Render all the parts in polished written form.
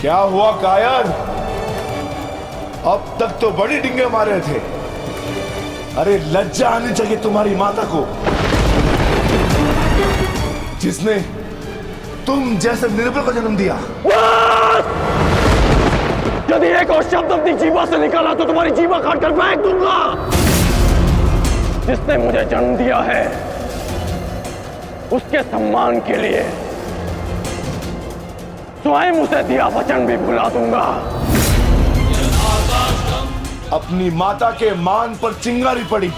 क्या हुआ कायर? अब तक तो बड़ी डिंगे मारे थे। अरे लज्जा आनी चाहिए तुम्हारी माता को, जिसने तुम जैसे निर्बल को जन्म दिया। यदि एक और शब्द अपनी जीवा से निकाला तो तुम्हारी जीवा काटकर फेंक दूंगा। जिसने मुझे जन्म दिया है उसके सम्मान के लिए स्वयं उसे दिया वचन भी भुला दूंगा। अपनी माता के मान पर चिंगारी पड़ी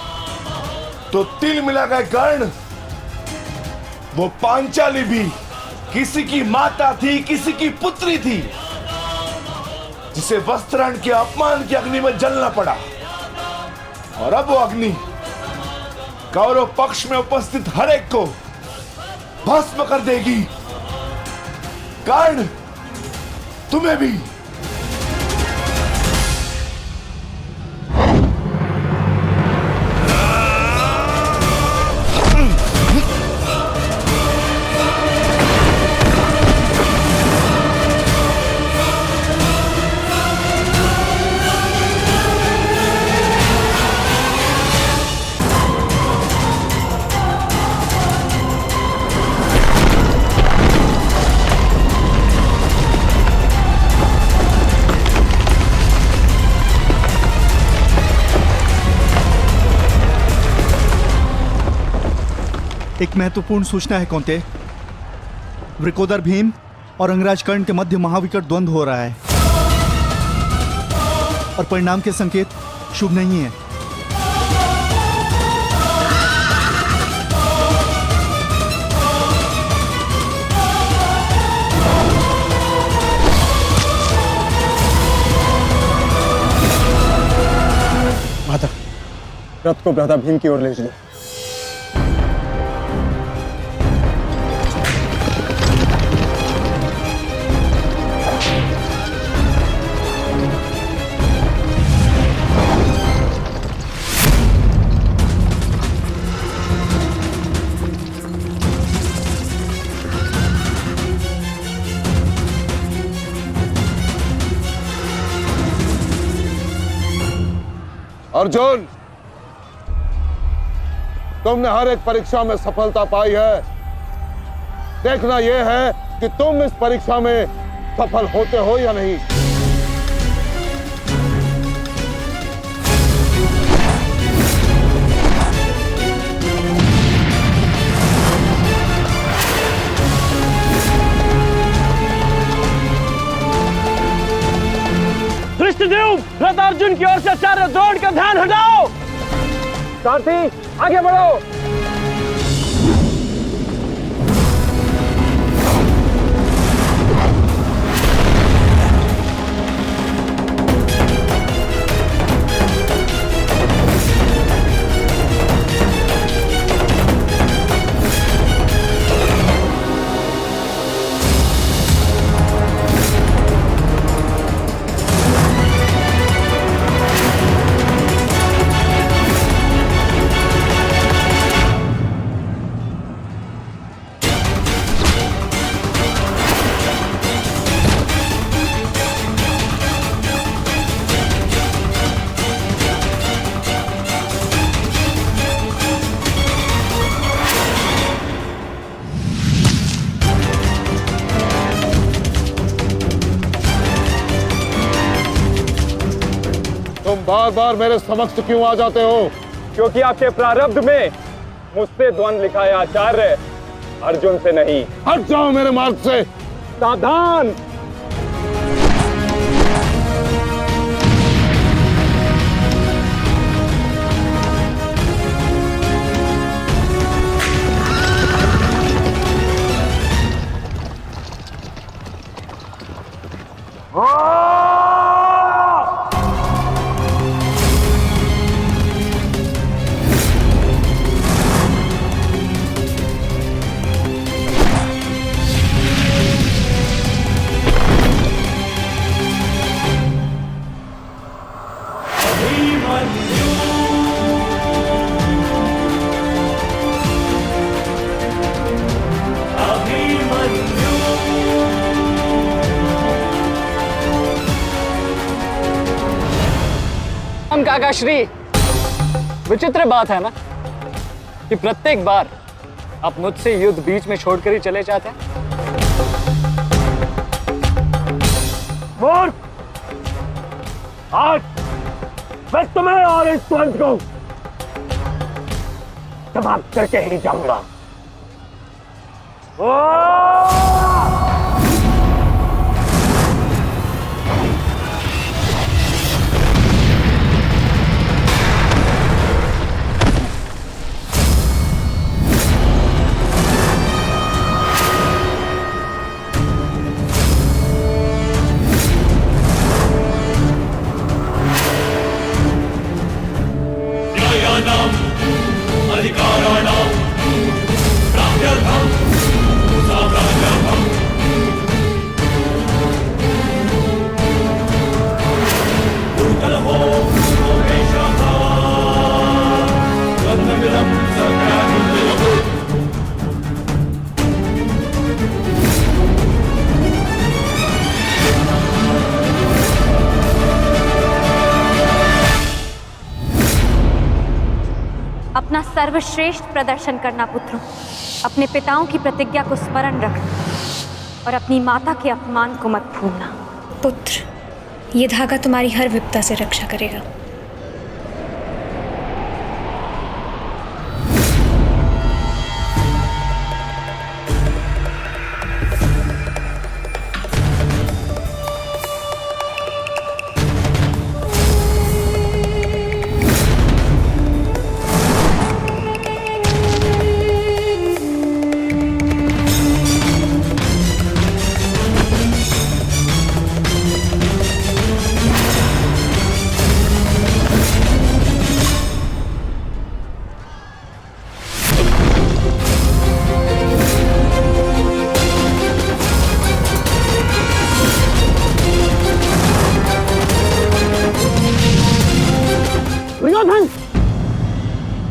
तो तिल मिला गए कर्ण। वो पांचाली भी किसी की माता थी, किसी की पुत्री थी, जिसे वस्त्राण के अपमान की अग्नि में जलना पड़ा। और अब वो अग्नि कौरव पक्ष में उपस्थित हर एक को भस्म कर देगी। कर्ण, तुम्हें भी। एक महत्वपूर्ण सूचना है कौंते। वृकोदर भीम और अंगराज कर्ण के मध्य महाविकट द्वंद्व हो रहा है और परिणाम के संकेत शुभ नहीं है। माता, रथ को भ्राता भीम की ओर ले चलो। अर्जुन, तुमने हर एक परीक्षा में सफलता पाई है। देखना यह है कि तुम इस परीक्षा में सफल होते हो या नहीं। धृष्टद्युम्न, रथ अर्जुन की ओर से आचार्य द्रोण का ध्यान हटाओ। सारथी, आगे बढ़ो। तुम बार बार मेरे समक्ष क्यों आ जाते हो? क्योंकि आपके प्रारब्ध में मुझसे द्वंद्व लिखा है आचार्य, अर्जुन से नहीं। हट जाओ मेरे मार्ग से। सावधान। हम काका श्री, विचित्र बात है ना कि प्रत्येक बार आप मुझसे युद्ध बीच में छोड़कर ही चले जाते हैं। मूर्ख! आज मैं तुम्हें और इस तुरंत को समाप्त करके ही जाऊंगा। अपना सर्वश्रेष्ठ प्रदर्शन करना पुत्रों। अपने पिताओं की प्रतिज्ञा को स्मरण रखना और अपनी माता के अपमान को मत भूलना। पुत्र, ये धागा तुम्हारी हर विपदा से रक्षा करेगा।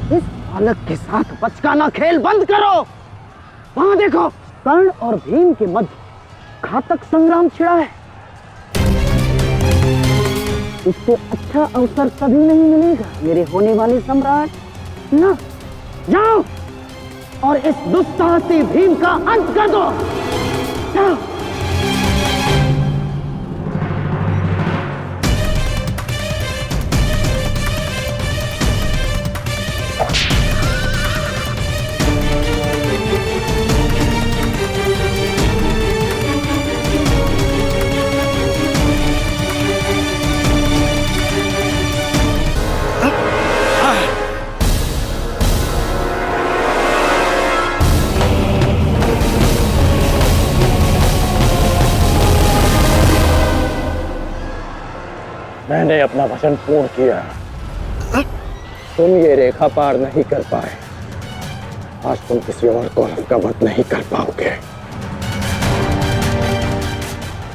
इस बालक के साथ बचकाना खेल बंद करो। वहां देखो, कर्ण और भीम के मध्य घातक संग्राम छिड़ा है। इससे अच्छा अवसर कभी नहीं मिलेगा मेरे होने वाले सम्राट। ना, जाओ और इस दुस्साहसी भीम का अंत कर दो। जाओ। मैंने अपना वचन पूर्ण किया। तुम ये रेखा पार नहीं कर पाए, आज तुम किसी और कौरव का वध नहीं कर पाओगे।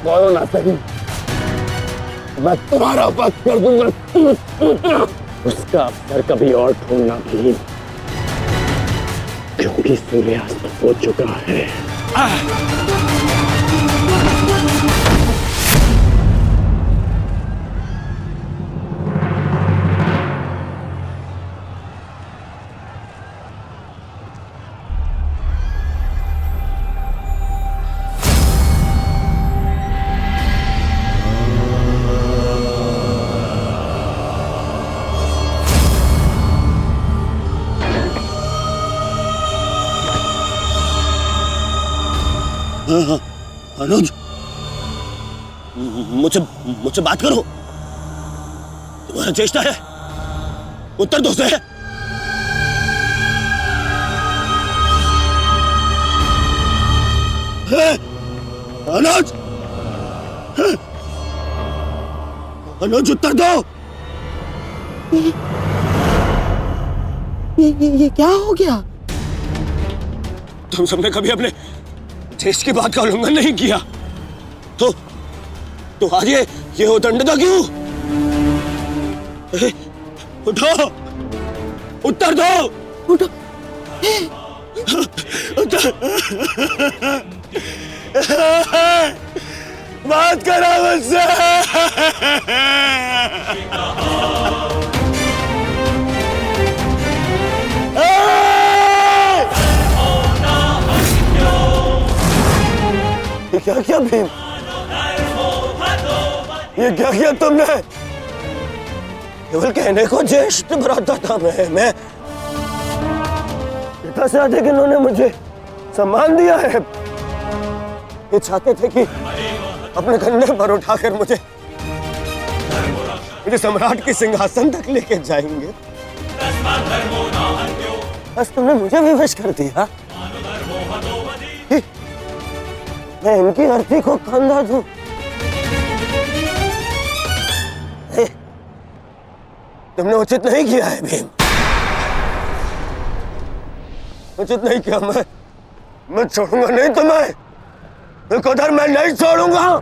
बोलो ना सही, मैं तुम्हारा वध कर दूंगा। उसका अवसर कभी और ढूंढना भी, क्योंकि सूर्यास्त हो चुका है। अनुज, मुझसे बात करो। तुम्हारा चेष्टा है, उत्तर दो से। अनुज, अनुज उत्तर दो। ये क्या हो गया? तुम सबने कभी अपने देश की बात का उल्लंघन नहीं किया, तो आज ये उदंडता क्यों? उठो, उत्तर दो। उठो। बात करो मुझसे। क्या किया भीम? ये क्या किया तुमने? केवल कहने को ज्येष्ठ भ्राता था मैं पिता से अधिक इन्होंने मुझे सम्मान दिया है। ये चाहते थे कि अपने कंधे पर उठाकर मुझे सम्राट के सिंहासन तक लेके जाएंगे। बस तुमने मुझे विवश कर दिया। मैं इनकी अर्थी को कंधा दूं। तुमने उचित नहीं किया है भीम, उचित नहीं किया। मैं छोड़ूंगा नहीं तुम्हें, विकोदर मैं नहीं छोड़ूंगा।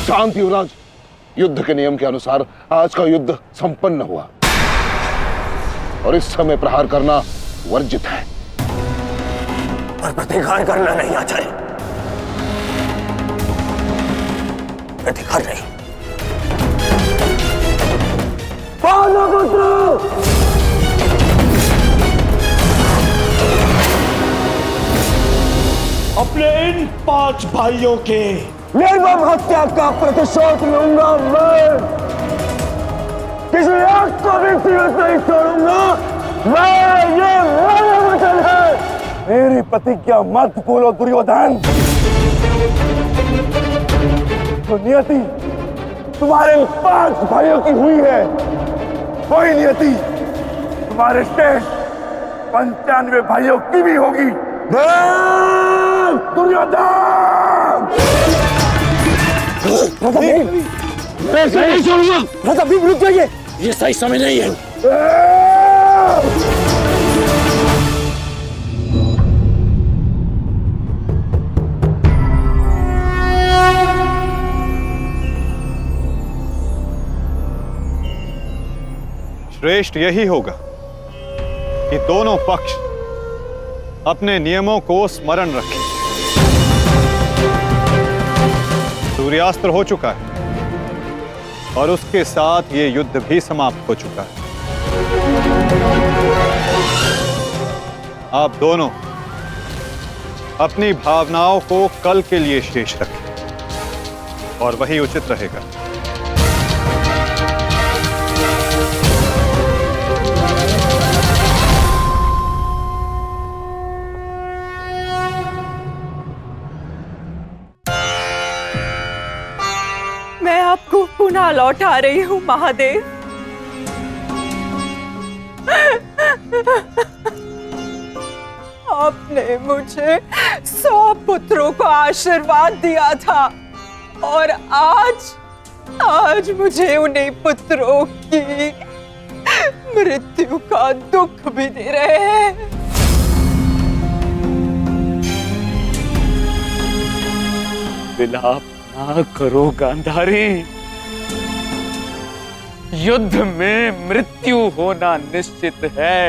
शांत युवराज, युद्ध के नियम के अनुसार आज का युद्ध संपन्न हुआ और इस समय प्रहार करना वर्जित है। पर प्रतिकार करना नहीं आचार्य, प्रतिकार नहीं। अपने इन 5 भाइयों के निर्मम हत्या का प्रतिशोध लूंगा मैं। किसी एक को भी जीवित नहीं छोड़ूंगा मैं, ये मेरा वचन है। मेरी प्रतिज्ञा मत भूलो दुर्योधन। तो नियति तुम्हारे 5 भाइयों की हुई है, वही नियति तुम्हारे शेष 95 भाइयों की भी होगी। दुर्योधन! मैं नहीं छोड़ूंगा। भीम रुक जाइए, ये सही समय नहीं है। श्रेष्ठ यही होगा कि दोनों पक्ष अपने नियमों को स्मरण रखें। सूर्यास्त हो चुका है और उसके साथ ये युद्ध भी समाप्त हो चुका है। आप दोनों अपनी भावनाओं को कल के लिए शेष रखें और वही उचित रहेगा। मैं आपको पुनः लौटा रही हूँ महादेव। आपने मुझे 100 पुत्रों को आशीर्वाद दिया था और आज मुझे उन्हीं पुत्रों की मृत्यु का दुख भी दे रहे हैं। विलाप ना करो गांधारी, युद्ध में मृत्यु होना निश्चित है।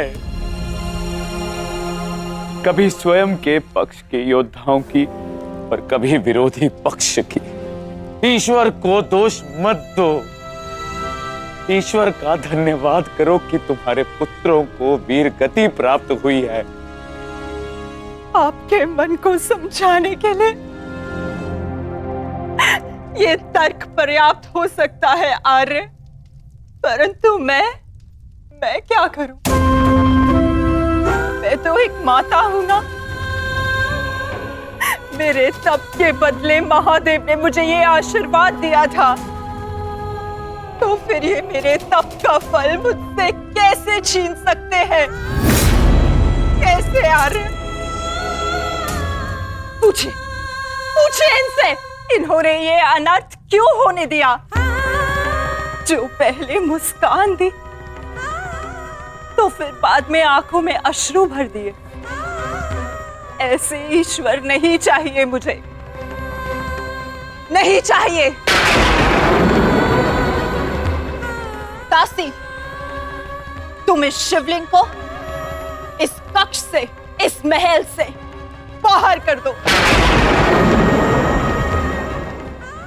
कभी स्वयं के पक्ष के योद्धाओं की और कभी विरोधी पक्ष की। ईश्वर को दोष मत दो, ईश्वर का धन्यवाद करो कि तुम्हारे पुत्रों को वीर गति प्राप्त हुई है। आपके मन को समझाने के लिए ये तर्क पर्याप्त हो सकता है आर्य, परंतु मैं क्या करूं? मैं तो एक माता हूं ना। मेरे तप के बदले महादेव ने मुझे ये आशीर्वाद दिया था, तो फिर ये मेरे तप का फल मुझसे कैसे छीन सकते हैं? कैसे आर्य? पूछिए इनसे, इन्होंने ये अनर्थ क्यों होने दिया? जो पहले मुस्कान दी तो फिर बाद में आंखों में अश्रु भर दिए। ऐसे ईश्वर नहीं चाहिए मुझे, नहीं चाहिए। दासी, तुम इस शिवलिंग को इस कक्ष से, इस महल से बाहर कर दो।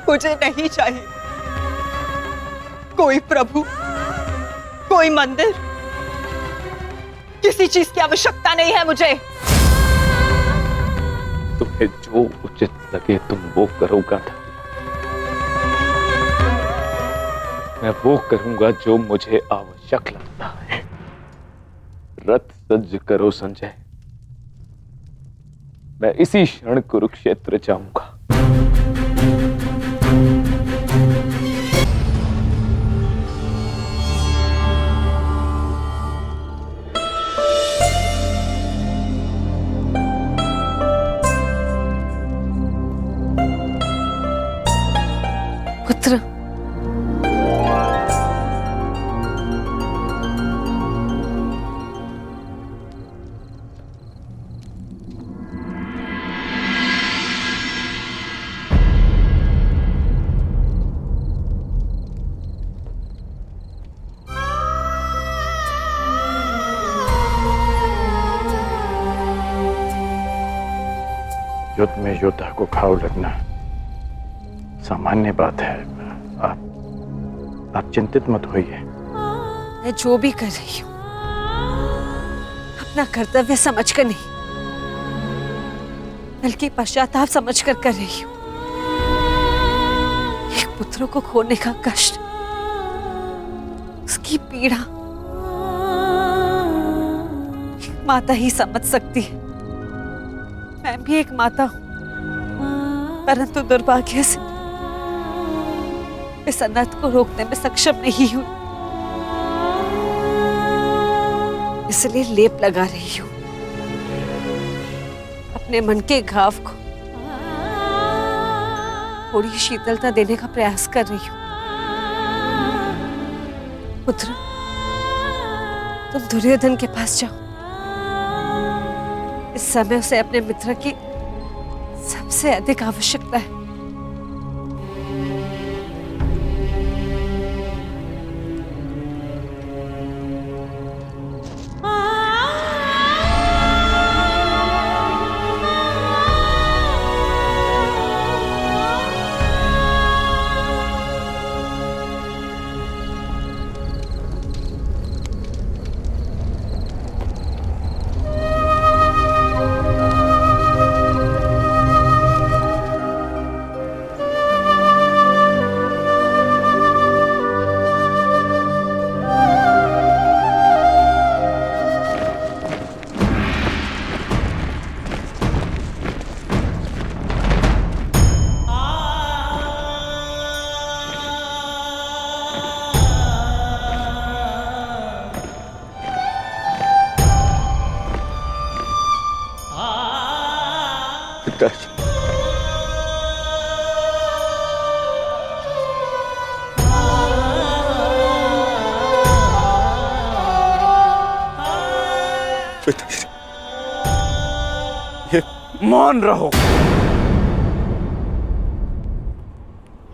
मुझे नहीं चाहिए कोई प्रभु, कोई मंदिर, किसी चीज की आवश्यकता नहीं है मुझे। तुम्हें जो उचित लगे तुम वो करो गाधा। मैं वो करूंगा जो मुझे आवश्यक लगता है। रथ सज्ज करो संजय, मैं इसी क्षण कुरुक्षेत्र जाऊंगा। पुत्र, युद्ध में योद्धा को घाव लगना सामान्य बात है। आप चिंतित मत होइए। मैं जो भी कर रही हूं अपना कर्तव्य समझकर नहीं, बल्कि पश्चाताप समझकर कर रही हूं। एक पुत्र को खोने का कष्ट, उसकी पीड़ा एक माता ही समझ सकती है। मैं भी एक माता हूं, परंतु दुर्भाग्य से इस अनर्थ को रोकने में सक्षम नहीं हूं। इसलिए लेप लगा रही हूं अपने मन के घाव को, थोड़ी शीतलता देने का प्रयास कर रही हूं। पुत्र, तुम दुर्योधन के पास जाओ। इस समय उसे अपने मित्र की सबसे अधिक आवश्यकता है। ये मान रहो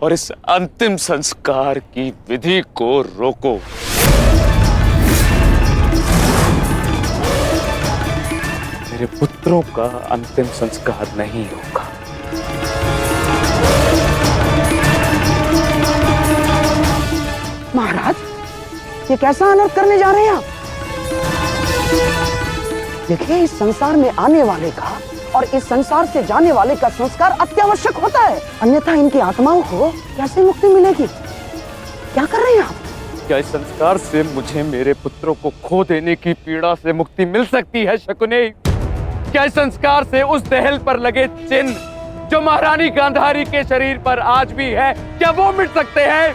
और इस अंतिम संस्कार की विधि को रोको। मेरे पुत्रों का अंतिम संस्कार नहीं होगा। महाराज, ये कैसा अनर्थ करने जा रहे हैं आप? देखिए, इस संसार में आने वाले का और इस संसार से जाने वाले का संस्कार अत्यावश्यक होता है, अन्यथा इनकी आत्माओं को कैसे मुक्ति मिलेगी? क्या कर रहे हैं आप? क्या इस संस्कार से मुझे मेरे पुत्रों को खो देने की पीड़ा से मुक्ति मिल सकती है शकुनी? क्या इस संस्कार से उस दहल पर लगे चिन्ह जो महारानी गांधारी के शरीर पर आज भी है, क्या वो मिट सकते हैं?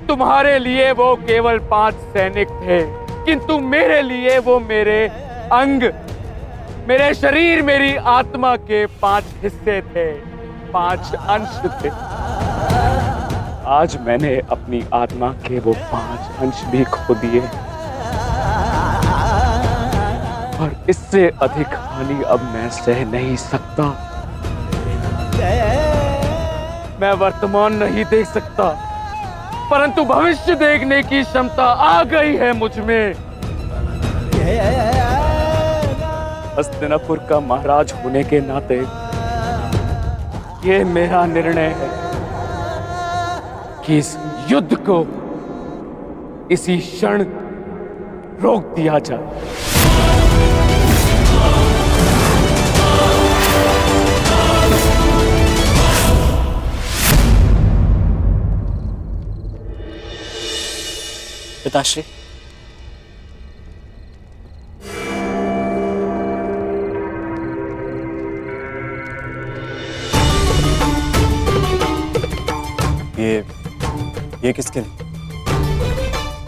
तुम्हारे लिए वो केवल 5 सैनिक थे, किंतु मेरे लिए वो मेरे अंग, मेरे शरीर, मेरी आत्मा के 5 हिस्से थे, 5 अंश थे। आज मैंने अपनी आत्मा के वो 5 अंश भी खो दिए और इससे अधिक हानि अब मैं सह नहीं सकता। मैं वर्तमान नहीं देख सकता, परंतु भविष्य देखने की क्षमता आ गई है मुझ में। हस्तिनापुर का महाराज होने के नाते ये मेरा निर्णय है कि इस युद्ध को इसी क्षण रोक दिया जाए। पिताश्री, ये किसके लिए?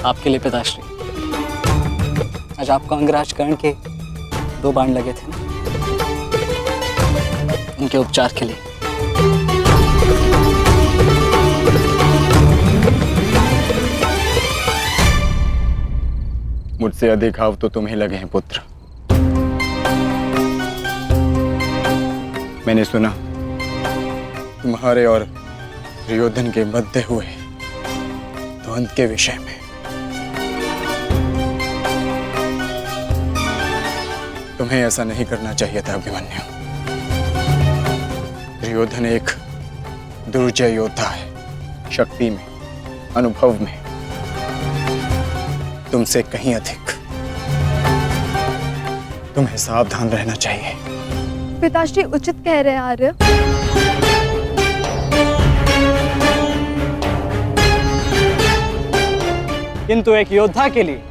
आपके लिए पिताश्री। आज आपको अंगराज कर्ण के 2 बाण लगे थे ना, उनके उपचार के लिए। मुझसे अधिक घाव तो तुम्हें लगे हैं पुत्र। मैंने सुना तुम्हारे और दुर्योधन के मध्य हुए द्वंद्व के विषय में। तुम्हें ऐसा नहीं करना चाहिए था अभिमन्यु। दुर्योधन एक दुर्जय योद्धा है, शक्ति में, अनुभव में तुमसे कहीं अधिक। तुम्हें सावधान रहना चाहिए। पिताश्री उचित कह रहे हैं आर्य। किंतु एक योद्धा के लिए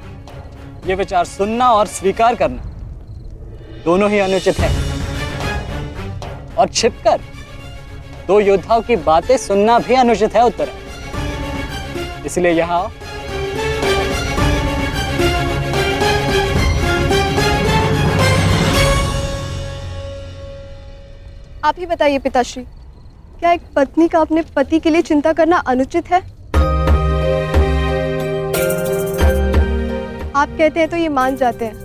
यह विचार सुनना और स्वीकार करना दोनों ही अनुचित है। और छिपकर 2 योद्धाओं की बातें सुनना भी अनुचित है उत्तर। इसलिए यहां आओ। आप ही बताइए पिताश्री, क्या एक पत्नी का अपने पति के लिए चिंता करना अनुचित है? आप कहते हैं तो ये मान जाते हैं,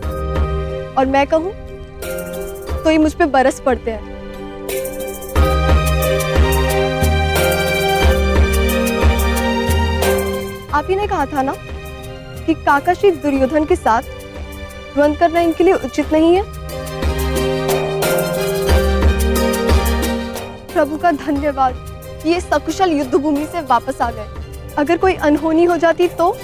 और मैं कहूं तो ये मुझ पे बरस पड़ते हैं। आप ही ने कहा था ना कि काका श्री दुर्योधन के साथ द्वंद्व करना इनके लिए उचित नहीं है। प्रभु का धन्यवाद, ये सकुशल युद्ध भूमि से वापस आ गए। अगर कोई अनहोनी हो जाती तो?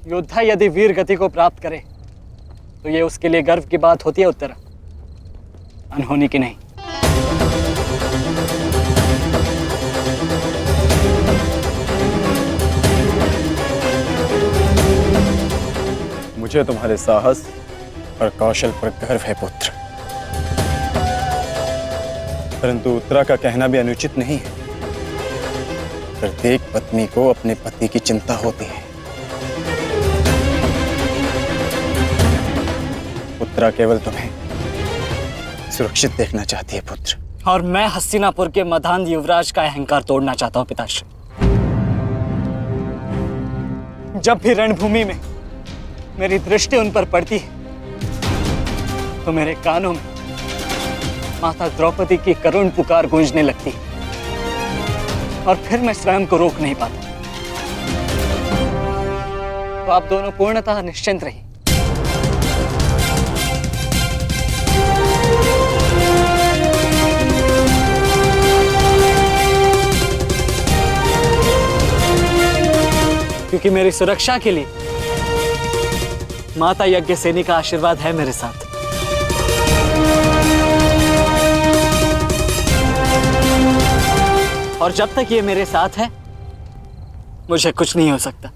योद्धा यदि वीर गति को प्राप्त करे तो ये उसके लिए गर्व की बात होती है उत्तरा, अनहोनी की नहीं। मुझे तुम्हारे साहस और कौशल पर गर्व है पुत्र, परंतु उत्तरा का कहना भी अनुचित नहीं है। प्रत्येक पत्नी को अपने पति की चिंता होती है। उत्तरा केवल तुम्हें सुरक्षित देखना चाहती है पुत्र। और मैं हस्तिनापुर के मधांध युवराज का अहंकार तोड़ना चाहता हूं पिताश्री। जब भी रणभूमि में मेरी दृष्टि उन पर पड़ती है तो मेरे कानों में माता द्रौपदी की करुण पुकार गूंजने लगती है, और फिर मैं स्वयं को रोक नहीं पाता। तो आप दोनों पूर्णतः निश्चिंत रहिए। क्योंकि मेरी सुरक्षा के लिए माता यज्ञसेनी का आशीर्वाद है मेरे साथ। और जब तक ये मेरे साथ है मुझे कुछ नहीं हो सकता।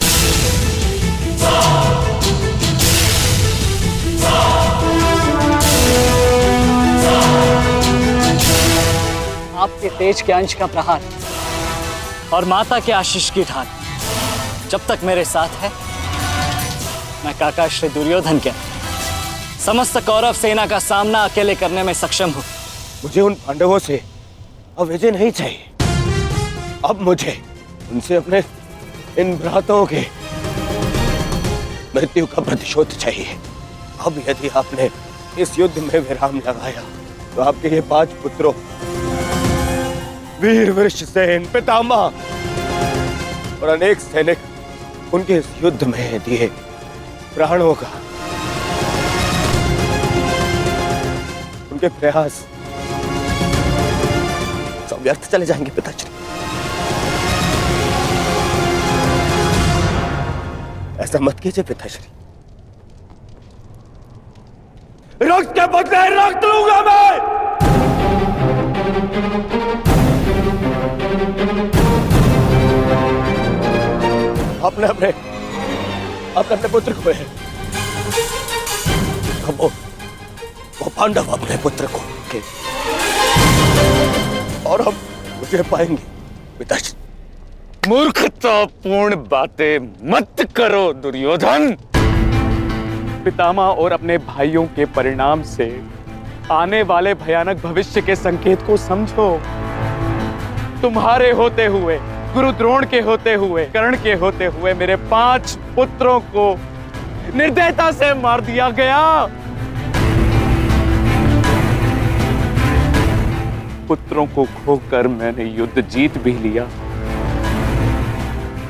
आपके तेज के अंश का प्रहार और माता के आशीष की ढाल जब तक मेरे साथ है, मैं काका श्री दुर्योधन के समस्त कौरव सेना का सामना अकेले करने में सक्षम हूं। मुझे उन पांडवों से अब विजय नहीं चाहिए। अब मुझे उनसे अपने इन भ्राताओं के मृत्यु का प्रतिशोध चाहिए। अब यदि आपने इस युद्ध में विराम लगाया तो आपके ये 5 पुत्रों वीर वृषसेन पितामह और अनेक सैनिक उनके इस युद्ध में दिए प्राणों का, उनके प्रयास सब व्यर्थ चले जाएंगे पिताश्री। ऐसा मत कीजिए पिताश्री। रक्त के बदले रक्त लूंगा मैं। अपने अपने अपने अपने पुत्र को है, वो पांडव अपने पुत्र को के और हम मुझे पाएंगे पिताजी। मूर्खतापूर्ण बातें मत करो दुर्योधन। पितामह और अपने भाइयों के परिणाम से आने वाले भयानक भविष्य के संकेत को समझो। तुम्हारे होते हुए, गुरु द्रोण के होते हुए, कर्ण के होते हुए मेरे 5 पुत्रों को निर्दयता से मार दिया गया। पुत्रों को खोकर मैंने युद्ध जीत भी लिया,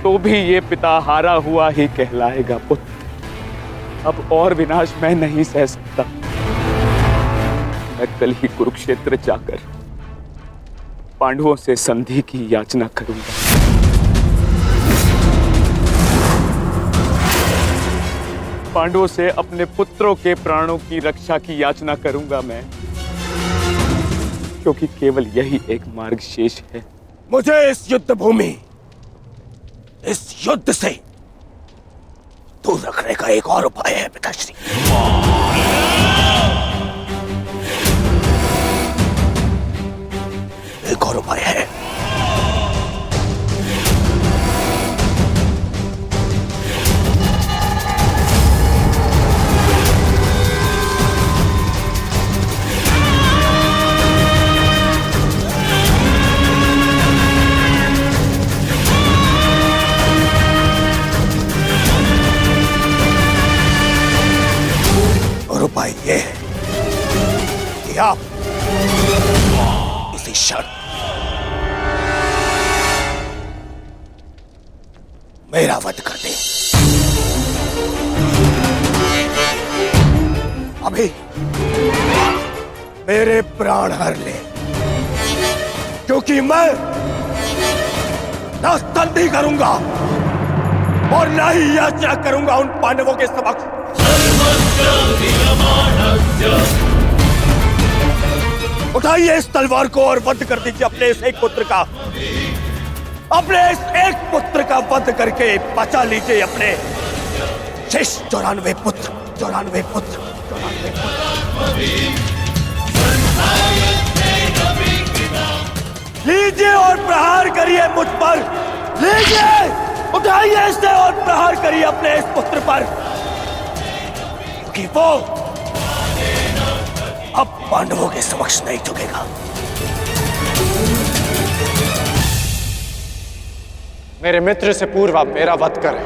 तो भी ये पिता हारा हुआ ही कहलाएगा पुत्र। अब और विनाश मैं नहीं सह सकता। मैं कल ही कुरुक्षेत्र जाकर पांडवों से संधि की याचना करूंगा। पांडवों से अपने पुत्रों के प्राणों की रक्षा की याचना करूंगा मैं, क्योंकि केवल यही एक मार्ग शेष है। मुझे इस युद्ध भूमि, इस युद्ध से दूर रखने का एक और उपाय है पिताश्री। एक और उपाय है। और उपाय ये है कि आप इसी शर्त मेरा वध कर दे। अभी मेरे प्राण हर ले, क्योंकि मैं न संधि करूंगा और न ही याचना करूंगा उन पांडवों के समक्ष। उठाइए इस तलवार को और वध कर दीजिए अपने इस एक पुत्र का। अपने इस एक पुत्र का वध करके बचा लीजिए अपने शेष 94 पुत्र। 94 पुत्र। लीजिए और प्रहार करिए मुझ पर। लीजिए, उठाइए इसे और प्रहार करिए अपने इस पुत्र पर, क्योंकि वो अब पांडवों के समक्ष नहीं झुकेगा। मेरे मित्र से पूर्व आप मेरा वध करें।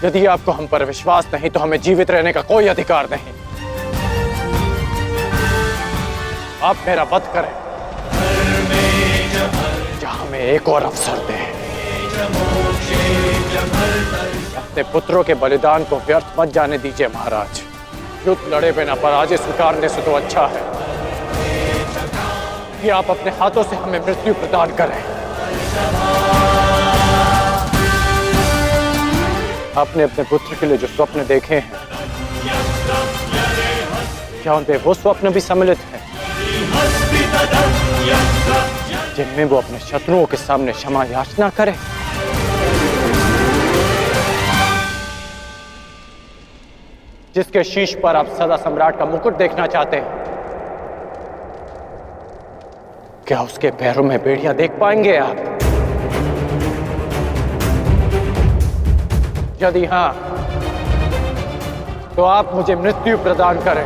यदि आपको हम पर विश्वास नहीं तो हमें जीवित रहने का कोई अधिकार नहीं। आप मेरा वध करें या हमें एक और अवसर दें। अपने पुत्रों के बलिदान को व्यर्थ मत जाने दीजिए महाराज। युद्ध लड़े बिना पराजय स्वीकारने से तो अच्छा है कि आप अपने हाथों से हमें मृत्यु प्रदान करें। आपने अपने पुत्र के लिए जो स्वप्न देखे हैं, क्या उनमें वो स्वप्न भी सम्मिलित हैं जिनमें वो अपने शत्रुओं के सामने क्षमा याचना करे? जिसके शीश पर आप सदा सम्राट का मुकुट देखना चाहते हैं, क्या उसके पैरों में बेड़ियां देख पाएंगे आप? यदि हां, तो आप मुझे मृत्यु प्रदान करें,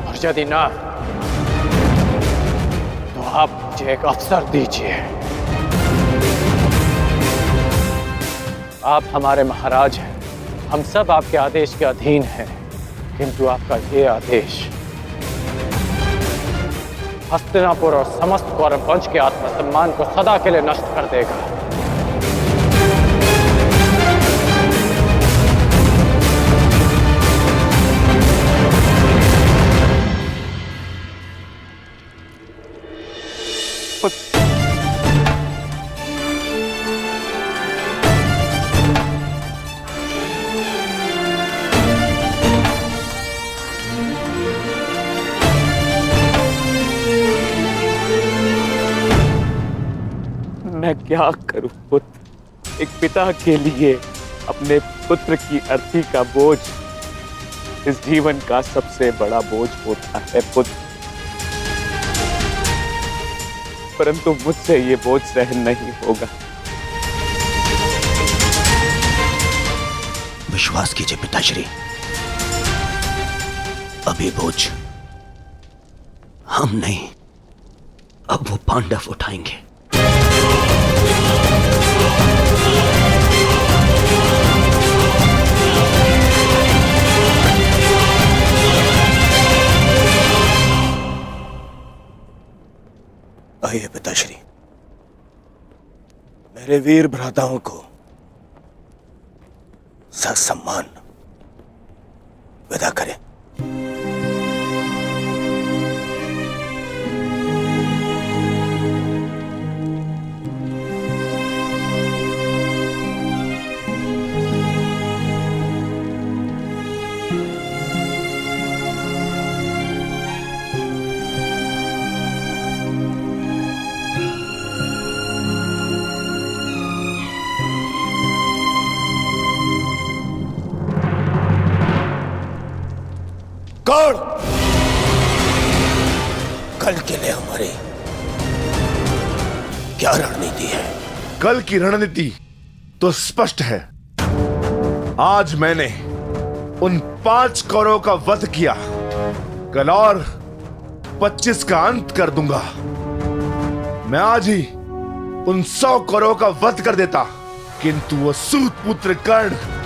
और यदि ना, तो आप मुझे एक अवसर दीजिए। आप हमारे महाराज हैं, हम सब आपके आदेश के अधीन हैं, किंतु आपका ये आदेश हस्तिनापुर और समस्त कौरव वंश के आत्मसम्मान को सदा के लिए नष्ट कर देगा। मैं क्या करूं पुत्र? एक पिता के लिए अपने पुत्र की अर्थी का बोझ इस जीवन का सबसे बड़ा बोझ होता है पुत्र, परंतु मुझसे ये बोझ सहन नहीं होगा। विश्वास कीजिए पिताश्री, अभी बोझ हम नहीं, अब वो पांडव उठाएंगे। आइए पिताश्री, मेरे वीर भ्राताओं को ससम्मान विदा करें। कौन कल के लिए हमारी क्या रणनीति है? कल की रणनीति तो स्पष्ट है। आज मैंने उन 5 कौरवों का वध किया, कल और 25 का अंत कर दूंगा। मैं आज ही उन 100 कौरवों का वध कर देता, किंतु वो सूत पुत्र कर्ण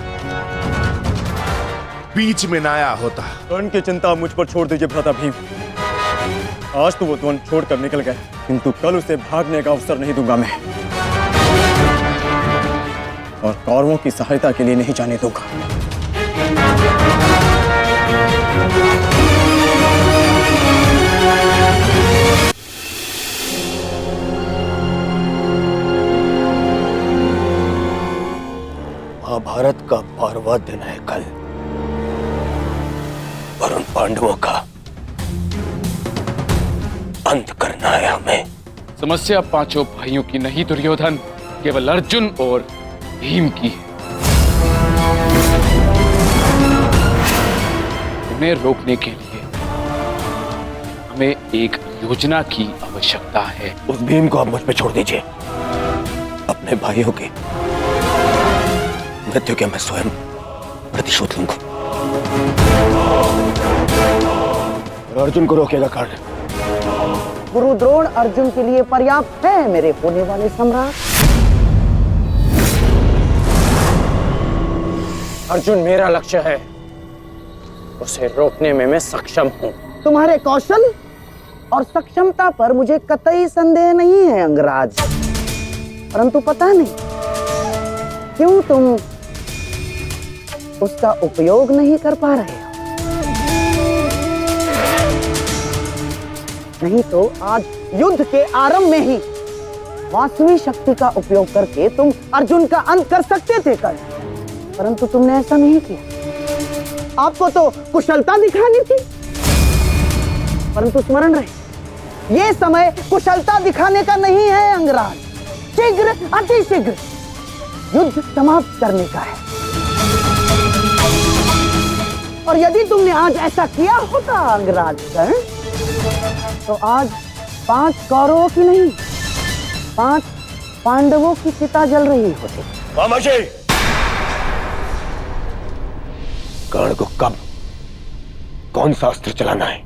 बीच में ना आया होता। कर्ण की चिंता मुझ पर छोड़ दीजिए भ्राता भीम। आज तो वो वन छोड़कर निकल गए, किंतु कल उसे भागने का अवसर नहीं दूंगा मैं, और कौरवों की सहायता के लिए नहीं जाने दूंगा। महाभारत का 12वां दिन है कल, और उन पांडवों का अंत करना है हमें। समस्या 5 भाइयों की नहीं दुर्योधन, केवल अर्जुन और भीम की है। उन्हें रोकने के लिए हमें एक योजना की आवश्यकता है। उस भीम को आप मुझ पे छोड़ दीजिए। अपने भाइयों की मृत्यु के मैं स्वयं प्रतिशोध लूंगा। अर्जुन को रोकेगा कर्ण। गुरु द्रोण अर्जुन के लिए पर्याप्त है मेरे होने वाले सम्राट। अर्जुन मेरा लक्ष्य है, उसे रोकने में मैं सक्षम हूं। तुम्हारे कौशल और सक्षमता पर मुझे कतई संदेह नहीं है अंगराज, परंतु पता नहीं क्यों तुम उसका उपयोग नहीं कर पा रहे हो। नहीं तो आज युद्ध के आरंभ में ही वास्तविक शक्ति का उपयोग करके तुम अर्जुन का अंत कर सकते थे कर्ण, परंतु तुमने ऐसा नहीं किया। आपको तो कुशलता दिखानी थी, परंतु स्मरण रहे ये समय कुशलता दिखाने का नहीं है अंगराज। शीघ्र अतिशीघ्र युद्ध समाप्त करने का है। और यदि तुमने आज ऐसा किया होता अंगराज कर्ण, तो आज 5 कौरवों की नहीं 5 पांडवों की चिता जल रही होती। मामाजी, कर्ण को कब कौन सा अस्त्र चलाना है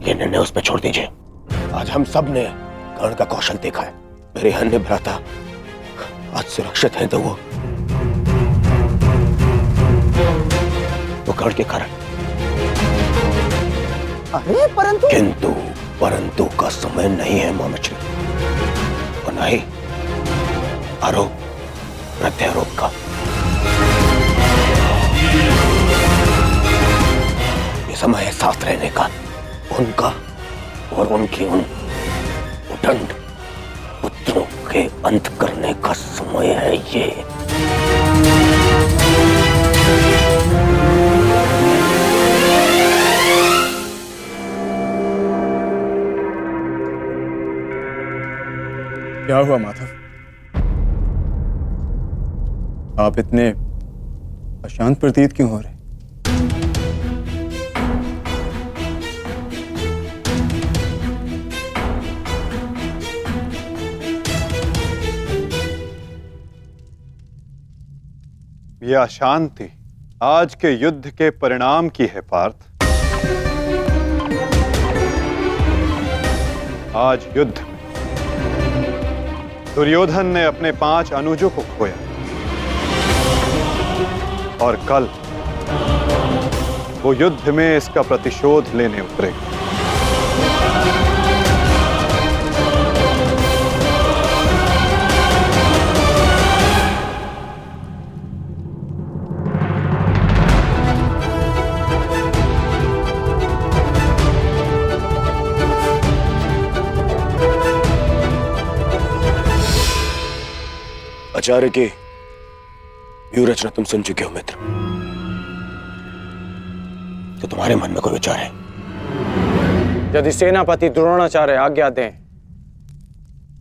ये निर्णय उस पर छोड़ दीजिए। आज हम सब ने कर्ण का कौशल देखा है। मेरे अन्य भ्राता आज सुरक्षित हैं, तो वो कर्ण के कारण। अरे परंतु किंतु परंतु का समय नहीं है मामचल, और न ही आरोप प्रत्यारोप का। ये समय है साथ रहने का, उनका और उनकी उन उदंड पुत्रों के अंत करने का समय है ये। क्या हुआ माधव? आप इतने अशांत प्रतीत क्यों हो रहे? यह अशांति आज के युद्ध के परिणाम की है पार्थ। आज युद्ध में दुर्योधन ने अपने 5 अनुजों को खोया और कल वो युद्ध में इसका प्रतिशोध लेने उतरेगा। आचार्य की व्यूह रचना तुम सुन चुके हो मित्र, तो तुम्हारे मन में कोई विचार है? यदि सेनापति द्रोणाचार्य आज्ञा दें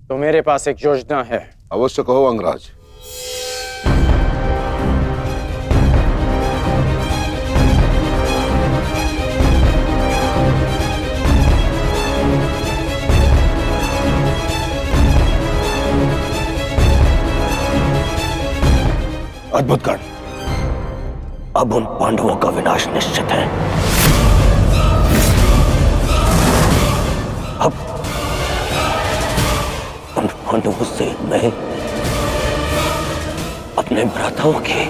तो मेरे पास एक योजना है। अवश्य कहो अंगराज। अद्भुत गण, अब उन पांडवों का विनाश निश्चित है। अब उन पांडवों से मैं अपने भ्राताओं की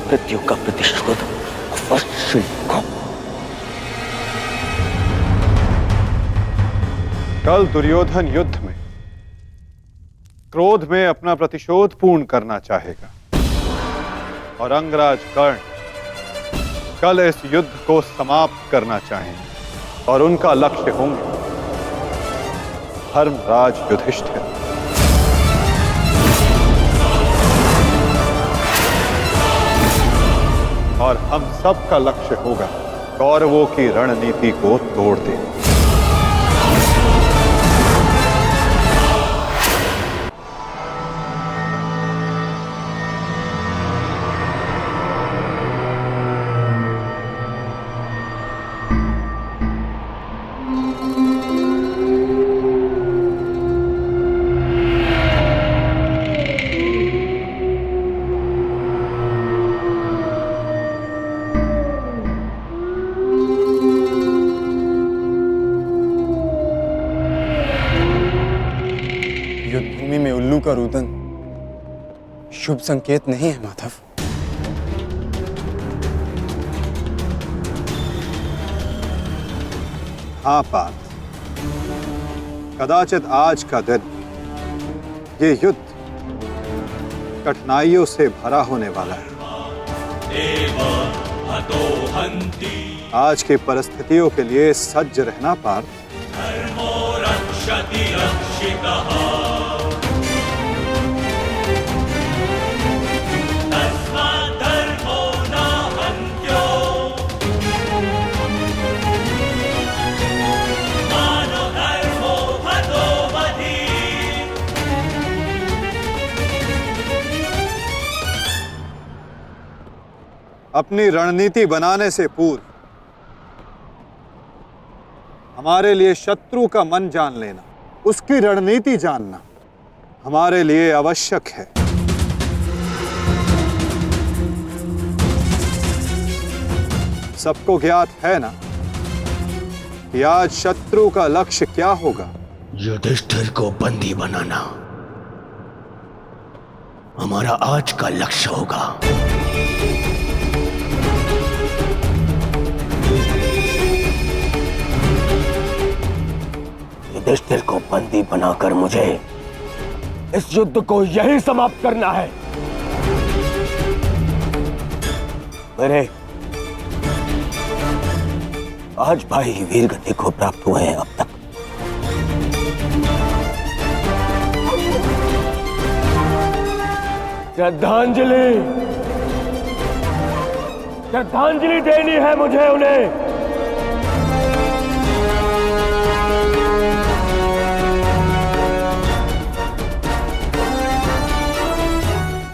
मृत्यु का प्रतिशोध अवश्य लूंगा। कल दुर्योधन युद्ध में क्रोध में अपना प्रतिशोध पूर्ण करना चाहेगा और अंगराज कर्ण कल इस युद्ध को समाप्त करना चाहेंगे और उनका लक्ष्य होंगे धर्मराज युधिष्ठिर। और हम सब का लक्ष्य होगा कौरवों की रणनीति को तोड़ देना। युद्धभूमि में उल्लू का रुदन शुभ संकेत नहीं है माधव। हाँ पार्थ, कदाचित आज का दिन ये युद्ध कठिनाइयों से भरा होने वाला है। आज की परिस्थितियों के लिए सज्ज रहना पार्थ। अपनी रणनीति बनाने से पूर्व हमारे लिए शत्रु का मन जान लेना, उसकी रणनीति जानना हमारे लिए आवश्यक है। सबको ज्ञात है ना कि आज शत्रु का लक्ष्य क्या होगा? युधिष्ठिर को बंदी बनाना हमारा आज का लक्ष्य होगा। युधिष्ठिर को बंदी बनाकर मुझे इस युद्ध को यही समाप्त करना है। मेरे आज भाई वीर गति को प्राप्त हुए हैं अब तक। श्रद्धांजलि श्रद्धांजलि देनी है मुझे उन्हें।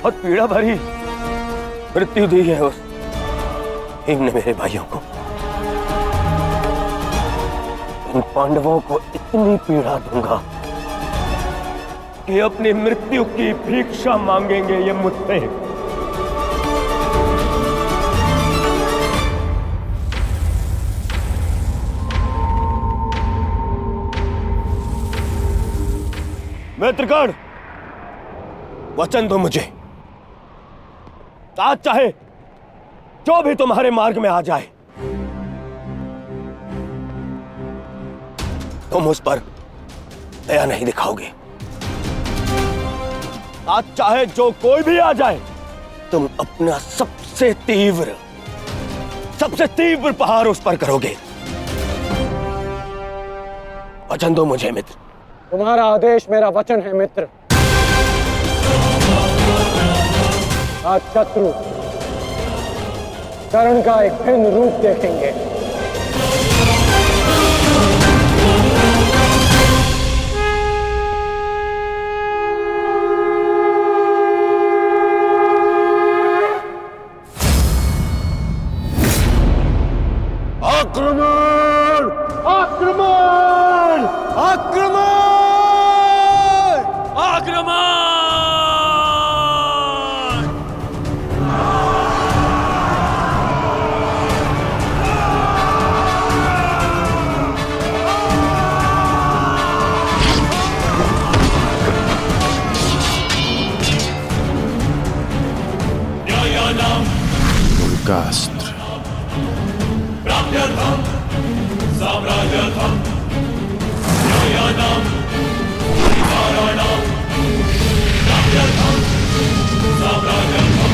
बहुत पीड़ा भरी मृत्यु दी है उस भीम ने मेरे भाइयों को। इन पांडवों को इतनी पीड़ा दूंगा कि अपनी मृत्यु की भिक्षा मांगेंगे ये मुझसे। मित्रगण, वचन दो मुझे, आज चाहे जो भी तुम्हारे मार्ग में आ जाए तुम उस पर दया नहीं दिखाओगे। आज चाहे जो कोई भी आ जाए तुम अपना सबसे तीव्र प्रहार उस पर करोगे। वचन दो मुझे मित्र। तुम्हारा आदेश मेरा वचन है मित्र। आज शत्रु कर्ण का एक भिन्न रूप देखेंगे। आक्रमण! आक्रमण! आक्रमण! आक्रमण! उल्कास्त्र साम्राज्यर्थम न्यायानां अधिकाराणां प्राप्त्यर्थम साम्राज्यर्थम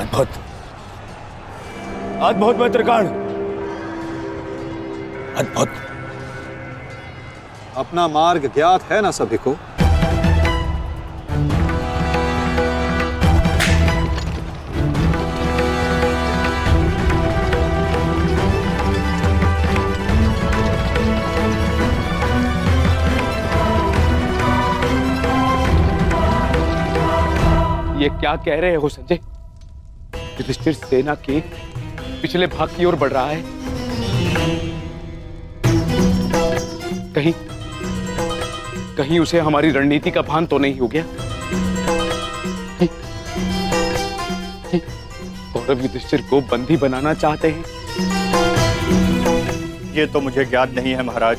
अद्भुत अद्भुत मित्रगण, अद्भुत। अपना मार्ग ज्ञात है ना सभी को? ये क्या कह रहे हो संजय? युधिष्ठिर सेना के पिछले भाग की ओर बढ़ रहा है। कहीं उसे हमारी रणनीति का भान तो नहीं हो गया? कौरव युधिष्ठिर को बंदी बनाना चाहते हैं। ये तो मुझे ज्ञात नहीं है महाराज,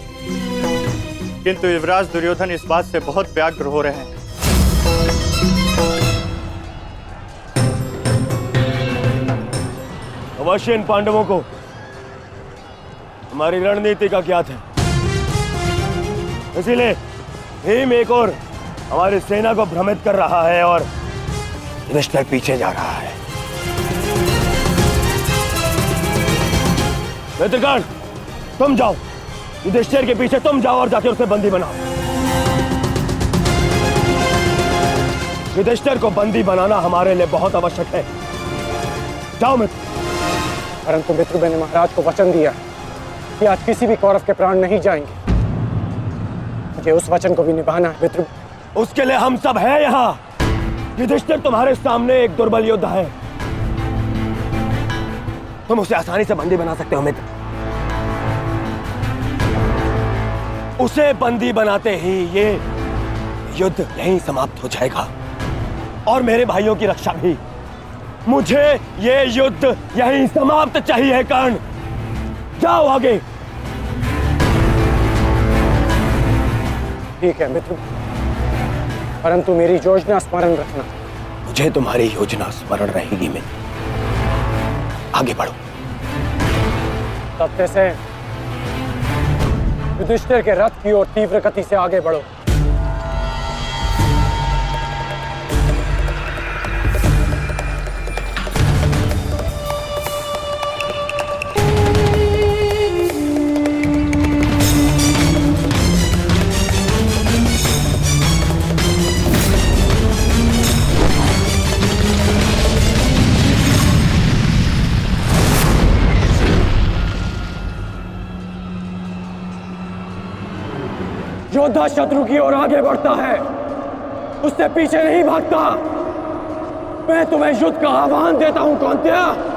किंतु युवराज दुर्योधन इस बात से बहुत व्यग्र हो रहे हैं। अवश्य इन पांडवों को हमारी रणनीति का ज्ञात है, इसीलिए भीम एक और हमारी सेना को भ्रमित कर रहा है और युधिष्ठिर पीछे जा रहा है। मित्रगण, तुम जाओ, युधिष्ठिर के पीछे तुम जाओ और जाके उसे बंदी बनाओ। युधिष्ठिर को बंदी बनाना हमारे लिए बहुत आवश्यक है। जाओ मित्र। परंतु मित्र, मैंने महाराज को वचन दिया कि आज किसी भी कौरव के प्राण नहीं जाएंगे। मुझे उस वचन को भी निभाना है मित्र। उसके लिए हम सब हैं यहाँ। युधिष्ठिर तुम्हारे सामने एक दुर्बल योद्धा है, तुम उसे आसानी से बंदी बना सकते हो मित्र। उसे बंदी बनाते ही ये युद्ध यहीं समाप्त हो जाएगा और मेरे भाइयों की रक्षा भी। मुझे ये युद्ध यहीं समाप्त चाहिए कर्ण। जाओ आगे। ठीक है मित्र, परंतु मेरी योजना स्मरण रखना। मुझे तुम्हारी योजना स्मरण रहेगी मित्र। आगे बढ़ो। तब से युधिष्ठिर के रथ की ओर तीव्र गति से आगे बढ़ो। योद्धा शत्रु की ओर आगे बढ़ता है, उससे पीछे नहीं भागता। मैं तुम्हें युद्ध का आह्वान देता हूं कौन्तेय।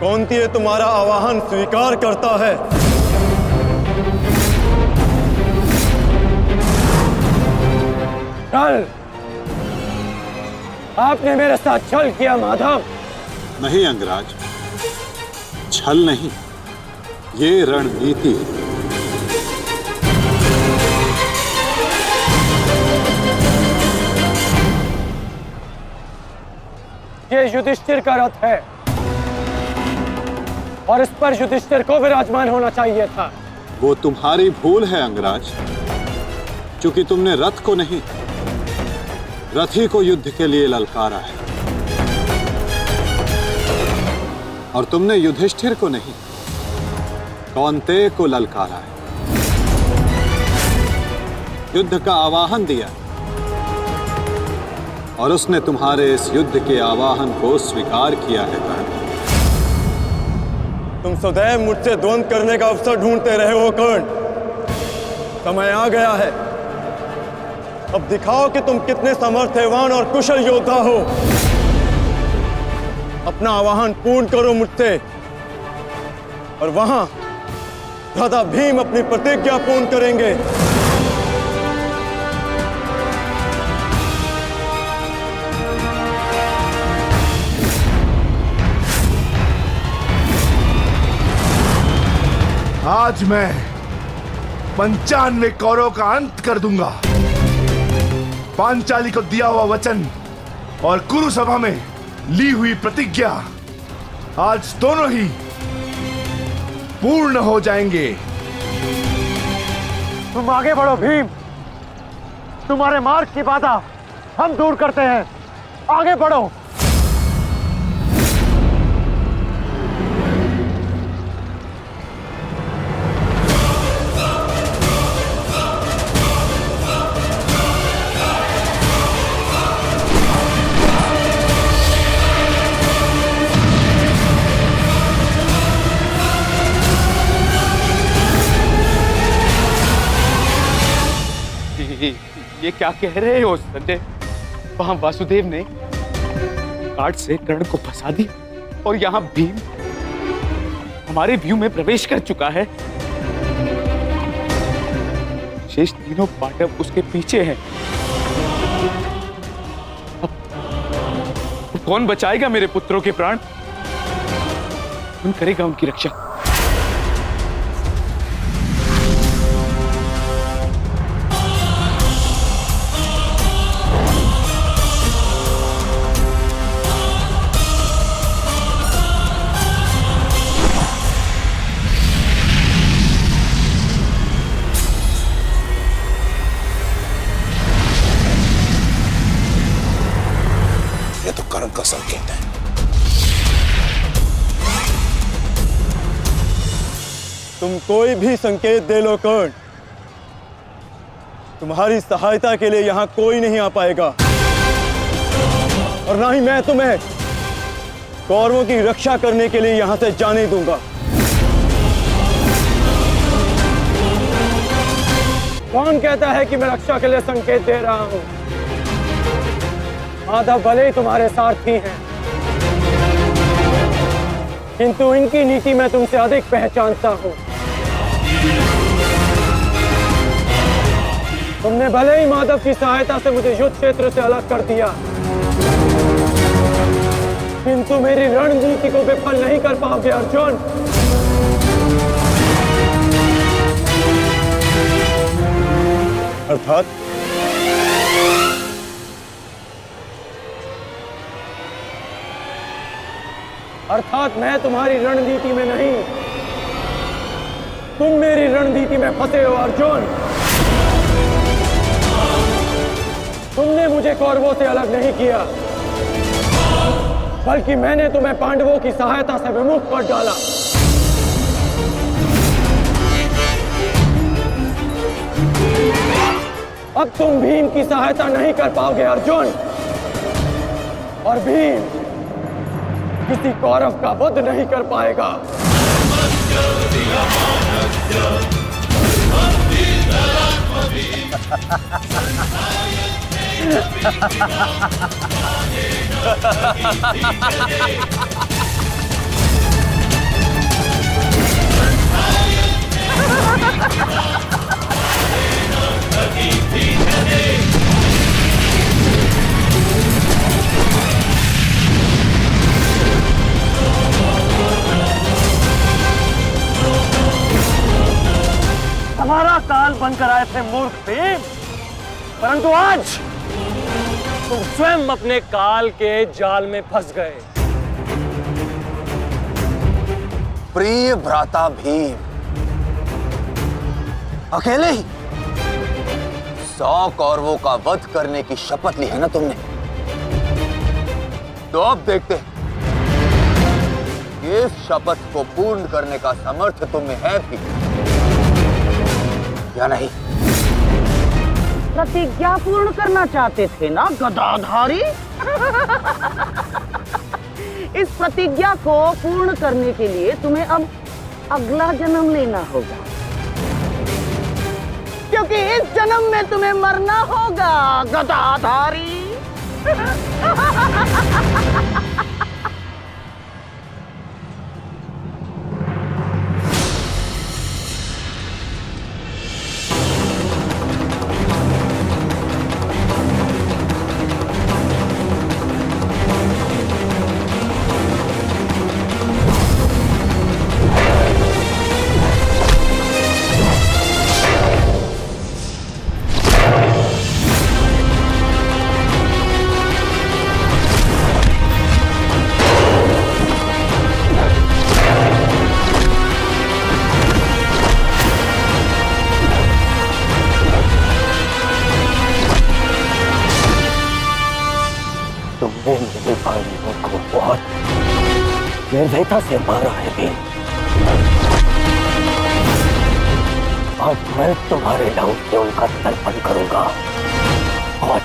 कौन्तेय तुम्हारा आवाहन स्वीकार करता है। छल, आपने मेरे साथ छल किया माधव। नहीं अंगराज, छल नहीं, ये रणनीति है। ये युधिष्ठिर का रथ है और इस पर युधिष्ठिर को विराजमान होना चाहिए था। वो तुम्हारी भूल है अंगराज, क्योंकि तुमने रथ को नहीं, रथी को युद्ध के लिए ललकारा है। और तुमने युधिष्ठिर को नहीं, कौन्तेय को ललकारा है, युद्ध का आवाहन दिया और उसने तुम्हारे इस युद्ध के आवाहन को स्वीकार किया है कर्ण। तुम सदैव मुझसे द्वंद्व करने का अवसर ढूंढते रहे हो कर्ण। समय आ गया है, अब दिखाओ कि तुम कितने समर्थवान और कुशल योद्धा हो। अपना आवाहन पूर्ण करो मुझसे और वहां राधा भीम अपनी प्रतिज्ञा पूर्ण करेंगे। आज मैं 95 कौरवों का अंत कर दूंगा। पांचाली को दिया हुआ वचन और कुरु सभा में ली हुई प्रतिज्ञा आज दोनों ही पूर्ण हो जाएंगे। तुम आगे बढ़ो भीम, तुम्हारे मार्ग की बाधा हम दूर करते हैं। आगे बढ़ो। ये क्या कह रहे हो संजय? वहां वासुदेव ने काट से कर्ण को फंसा दी और यहाँ भीम हमारे व्यू में प्रवेश कर चुका है। शेष तीनों पांडव उसके पीछे हैं। अब कौन बचाएगा मेरे पुत्रों के प्राण? कौन करेगा उनकी रक्षा? तुम कोई भी संकेत दे लो कर्ण, तुम्हारी सहायता के लिए यहां कोई नहीं आ पाएगा, और ना ही मैं तुम्हें कौरवों की रक्षा करने के लिए यहां से जाने दूंगा। कौन कहता है कि मैं रक्षा के लिए संकेत दे रहा हूं? माधव भले ही तुम्हारे सारथी हैं, किंतु इनकी नीति मैं तुमसे अधिक पहचानता हूं। तुमने भले ही माधव की सहायता से मुझे युद्ध क्षेत्र से अलग कर दिया, किंतु मेरी रणनीति को विफल नहीं कर पाओगे अर्जुन। अर्थात मैं तुम्हारी रणनीति में नहीं, तुम मेरी रणनीति में फंसे हो अर्जुन। तुमने मुझे कौरवों से अलग नहीं किया, बल्कि मैंने तुम्हें पांडवों की सहायता से विमुख कर डाला। अब तुम भीम की सहायता नहीं कर पाओगे अर्जुन, और भीम किसी कौरव का वध नहीं कर पाएगा। हमारा काल बनकर आए थे मूर्ख भीम, परंतु आज तुम स्वयं अपने काल के जाल में फंस गए। प्रिय भ्राता भीम, अकेले ही 100 कौरवों का वध करने की शपथ ली है ना तुमने? तो अब देखते हैं इस शपथ को पूर्ण करने का सामर्थ्य तुम्हें है भी या नहीं? प्रतिज्ञा पूर्ण करना चाहते थे ना गदाधारी? इस प्रतिज्ञा को पूर्ण करने के लिए तुम्हें अब अगला जन्म लेना होगा, क्योंकि इस जन्म में तुम्हें मरना होगा गदाधारी। तुमने मेरे भाइयों को बहुत निर्भयता से मारा है भीम। अब मैं तुम्हारे लहू से उनका तर्पण करूंगा। और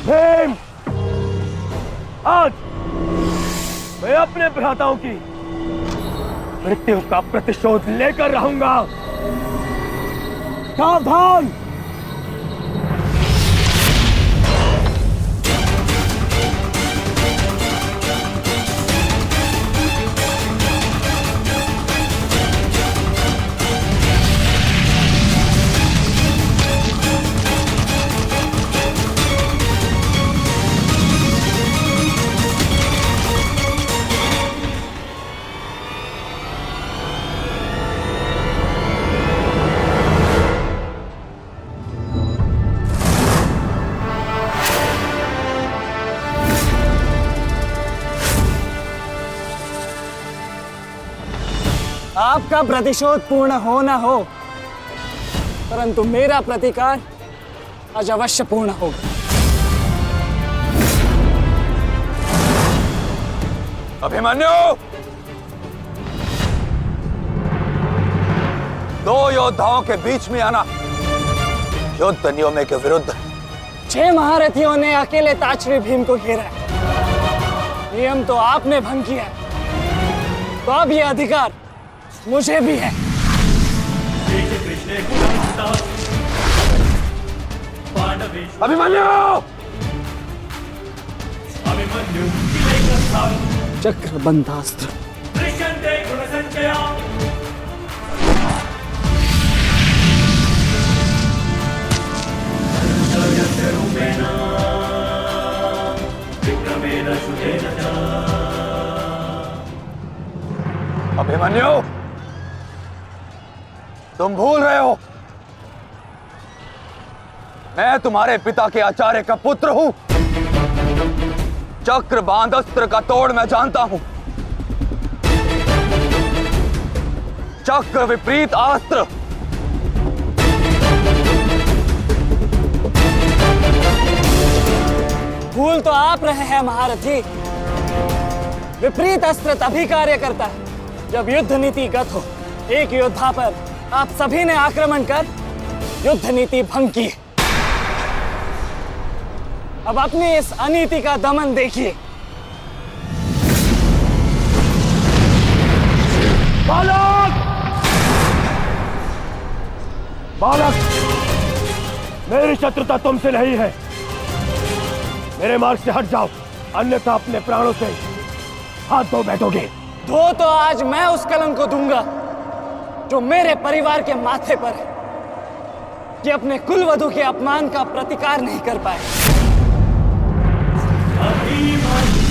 भीम, आज मैं अपने भ्राताओं की मृत्यु का प्रतिशोध लेकर रहूंगा। सावधान! आपका प्रतिशोध पूर्ण हो ना हो, परंतु मेरा प्रतिकार आज अवश्य पूर्ण होगा। अभिमन्यु, दो योद्धाओं के बीच में आना युद्ध नियमों के विरुद्ध। 6 महारथियों ने अकेले ताचरी भीम को घेरा है। नियम तो आपने भंग किया है, तो अब ये अधिकार मुझे भी है। अभिमन्यु! चक्रबंधास्त्र। अभिमन्यु, तुम भूल रहे हो, मैं तुम्हारे पिता के आचार्य का पुत्र हूं। चक्र बांध अस्त्र का तोड़ मैं जानता हूं। चक्र विपरीत अस्त्र। भूल तो आप रहे हैं महारथी। विपरीत अस्त्र तभी कार्य करता है जब युद्ध नीति गत हो। एक योद्धा पर आप सभी ने आक्रमण कर युद्ध नीति भंग की। अब अपनी इस अनीति का दमन देखिए। बालक! बालक! मेरी शत्रुता तुमसे नहीं है। मेरे मार्ग से हट जाओ, अन्यथा अपने प्राणों से हाथ धो बैठोगे। धो तो आज मैं उस कलंक को दूंगा जो मेरे परिवार के माथे पर है, कि अपने कुलवधु के अपमान का प्रतिकार नहीं कर पाए। अभिमन्यु